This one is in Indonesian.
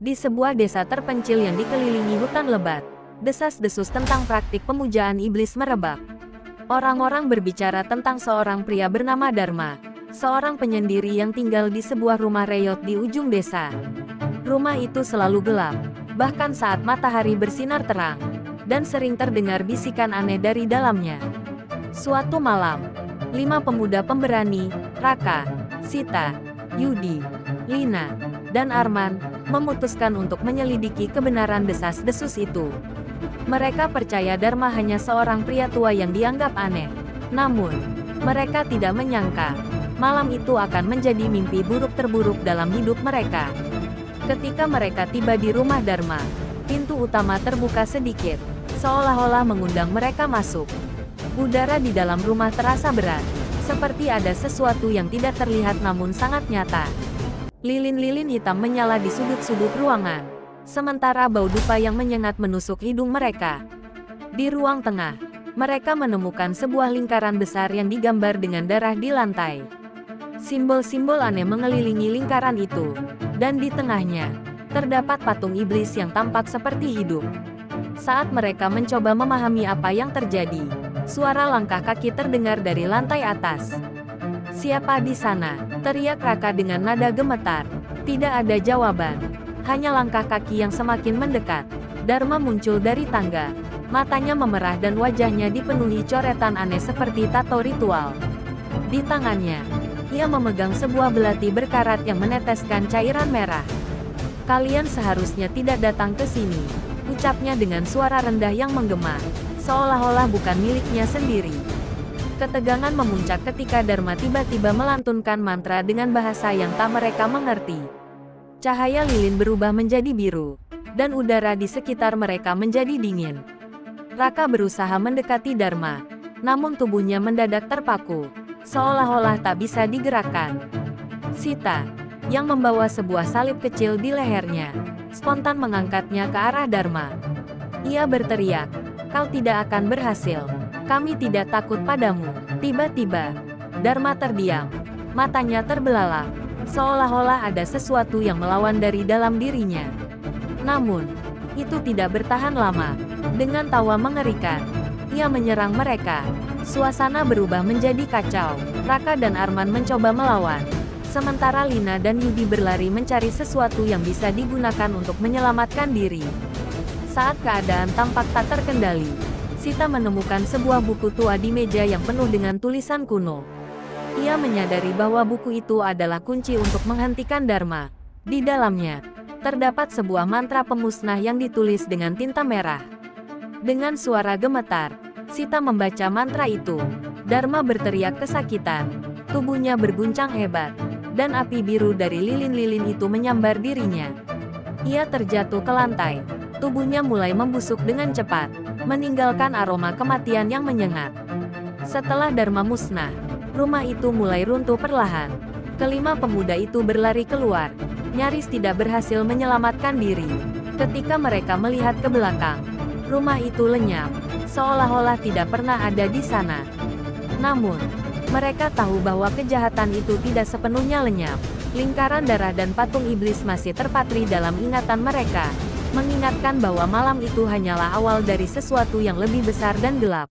Di sebuah desa terpencil yang dikelilingi hutan lebat, desas-desus tentang praktik pemujaan iblis merebak. Orang-orang berbicara tentang seorang pria bernama Dharma, seorang penyendiri yang tinggal di sebuah rumah reyot di ujung desa. Rumah itu selalu gelap, bahkan saat matahari bersinar terang, dan sering terdengar bisikan aneh dari dalamnya. Suatu malam, 5 pemuda pemberani, Raka, Sita, Yudi, Lina, dan Arman, memutuskan untuk menyelidiki kebenaran desas-desus itu. Mereka percaya Dharma hanya seorang pria tua yang dianggap aneh. Namun, mereka tidak menyangka, malam itu akan menjadi mimpi buruk terburuk dalam hidup mereka. Ketika mereka tiba di rumah Dharma, pintu utama terbuka sedikit, seolah-olah mengundang mereka masuk. Udara di dalam rumah terasa berat, seperti ada sesuatu yang tidak terlihat namun sangat nyata. Lilin-lilin hitam menyala di sudut-sudut ruangan, sementara bau dupa yang menyengat menusuk hidung mereka. Di ruang tengah, mereka menemukan sebuah lingkaran besar yang digambar dengan darah di lantai. Simbol-simbol aneh mengelilingi lingkaran itu, dan di tengahnya, terdapat patung iblis yang tampak seperti hidup. Saat mereka mencoba memahami apa yang terjadi, suara langkah kaki terdengar dari lantai atas. "Siapa di sana?" teriak Raka dengan nada gemetar. Tidak ada jawaban, hanya langkah kaki yang semakin mendekat. Dharma muncul dari tangga, matanya memerah dan wajahnya dipenuhi coretan aneh seperti tato ritual. Di tangannya, ia memegang sebuah belati berkarat yang meneteskan cairan merah. "Kalian seharusnya tidak datang ke sini," ucapnya dengan suara rendah yang menggema, seolah-olah bukan miliknya sendiri. Ketegangan memuncak ketika Dharma tiba-tiba melantunkan mantra dengan bahasa yang tak mereka mengerti. Cahaya lilin berubah menjadi biru, dan udara di sekitar mereka menjadi dingin. Raka berusaha mendekati Dharma, namun tubuhnya mendadak terpaku, seolah-olah tak bisa digerakkan. Sita, yang membawa sebuah salib kecil di lehernya, spontan mengangkatnya ke arah Dharma. Ia berteriak, "Kau tidak akan berhasil. Kami tidak takut padamu." Tiba-tiba, Dharma terdiam. Matanya terbelalak, seolah-olah ada sesuatu yang melawan dari dalam dirinya. Namun, itu tidak bertahan lama. Dengan tawa mengerikan, ia menyerang mereka. Suasana berubah menjadi kacau. Raka dan Arman mencoba melawan, sementara Lina dan Yudi berlari mencari sesuatu yang bisa digunakan untuk menyelamatkan diri. Saat keadaan tampak tak terkendali, Sita menemukan sebuah buku tua di meja yang penuh dengan tulisan kuno. Ia menyadari bahwa buku itu adalah kunci untuk menghentikan Dharma. Di dalamnya, terdapat sebuah mantra pemusnah yang ditulis dengan tinta merah. Dengan suara gemetar, Sita membaca mantra itu. Dharma berteriak kesakitan, tubuhnya berguncang hebat, dan api biru dari lilin-lilin itu menyambar dirinya. Ia terjatuh ke lantai. Tubuhnya mulai membusuk dengan cepat, meninggalkan aroma kematian yang menyengat. Setelah Dharma musnah, rumah itu mulai runtuh perlahan. Kelima pemuda itu berlari keluar, nyaris tidak berhasil menyelamatkan diri. Ketika mereka melihat ke belakang, rumah itu lenyap, seolah-olah tidak pernah ada di sana. Namun, mereka tahu bahwa kejahatan itu tidak sepenuhnya lenyap. Lingkaran darah dan patung iblis masih terpatri dalam ingatan mereka, mengingatkan bahwa malam itu hanyalah awal dari sesuatu yang lebih besar dan gelap.